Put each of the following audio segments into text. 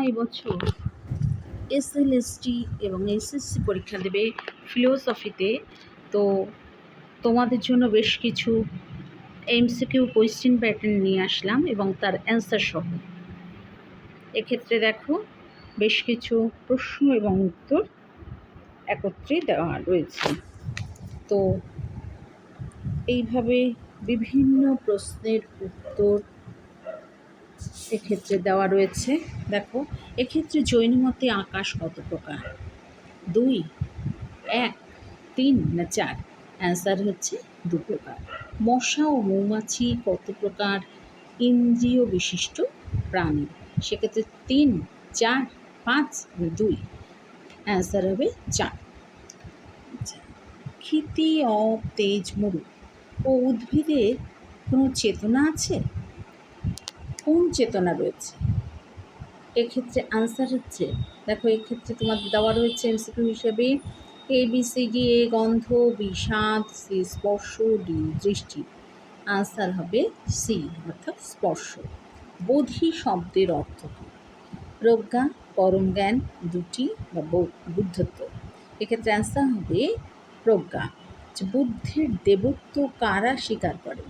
এবছর এসএলএসটি এবং এসএসসি পরীক্ষা দেবে ফিলোসফিতে। তো তোমাদের জন্য বেশ কিছু এমসিকিউ কোয়েশ্চেন প্যাটার্ন নিয়ে আসলাম এবং তার অ্যান্সার সহ। এক্ষেত্রে দেখো বেশ কিছু প্রশ্ন এবং উত্তর একত্রে দেওয়া রয়েছে। তো এইভাবে বিভিন্ন প্রশ্নের উত্তর এক্ষেত্রে দেওয়া রয়েছে। দেখো এক্ষেত্রে জৈনমতে আকাশ কত প্রকার? 2, 1, 3 না 4? অ্যান্সার হচ্ছে 2 প্রকার। মশা ও মৌমাছি কত প্রকার ইন্দ্রিয় বিশিষ্ট প্রাণী? সেক্ষেত্রে 3, 4, 5 না 2? অ্যান্সার হবে 4। ক্ষিতি অব তেজ মরু ও উদ্ভিদের কোনো চেতনা আছে? কোন চেতনা রয়েছে? এক্ষেত্রে আনসার হচ্ছে, দেখো এক্ষেত্রে তোমার দেওয়া রয়েছে এমসিকিউ হিসেবে ABCD: এ গন্ধ, বি স্বাদ, সি স্পর্শ, ডি দৃষ্টি। আনসার হবে সি অর্থাৎ স্পর্শ। বোধি শব্দের অর্থ কী? প্রজ্ঞা, পরম জ্ঞান, দুটি বা বুদ্ধত্ব। এক্ষেত্রে অ্যান্সার হবে প্রজ্ঞা। বুদ্ধির দেবত্ব কারা স্বীকার করেন?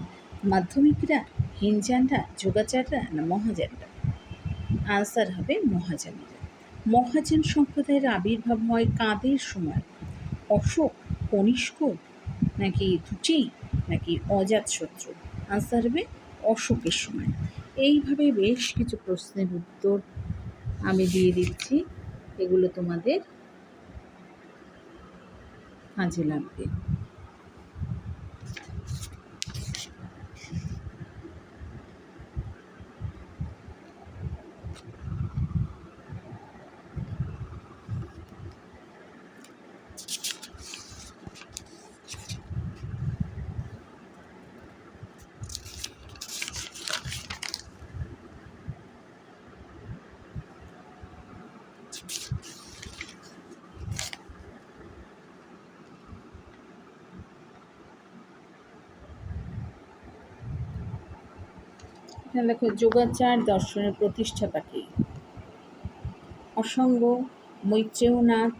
মাধ্যমিকরা, হিনজানরা, যোগাচাররা না মহাযানরা? আনসার হবে মহাযানেরা। মহাযান সম্প্রদায়ের আবির্ভাব হয় কাদের সময়? অশোক, কনিষ্ক নাকি দুটি নাকি অজাতশত্রু? আনসার হবে অশোকের সময়। এইভাবে বেশ কিছু প্রশ্নের উত্তর আমি দিয়ে দিচ্ছি, এগুলো তোমাদের কাজে লাগবে। এখানে দেখো যোগাচার দর্শনের প্রতিষ্ঠাতা কে? অসঙ্গ, মৈত্রেয়নাথ,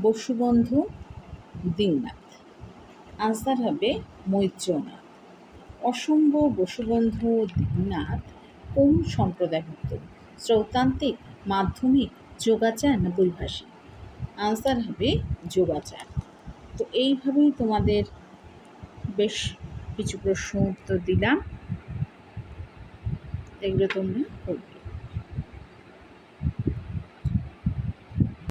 বসুবন্ধু, দীননাথ। আনসার হবে মৈত্রেয়নাথ। অসঙ্গ, বসুবন্ধু, দীননাথ কোন সম্প্রদায়ভুক্ত? শ্রৌতান্তিক, মাধ্যমিক, যোগাচার না বৈভাষিক? আনসার হবে যোগাচার। তো এইভাবেই তোমাদের বেশ কিছু প্রশ্ন উত্তর দিলাম, এগুলো তোমরা করবে।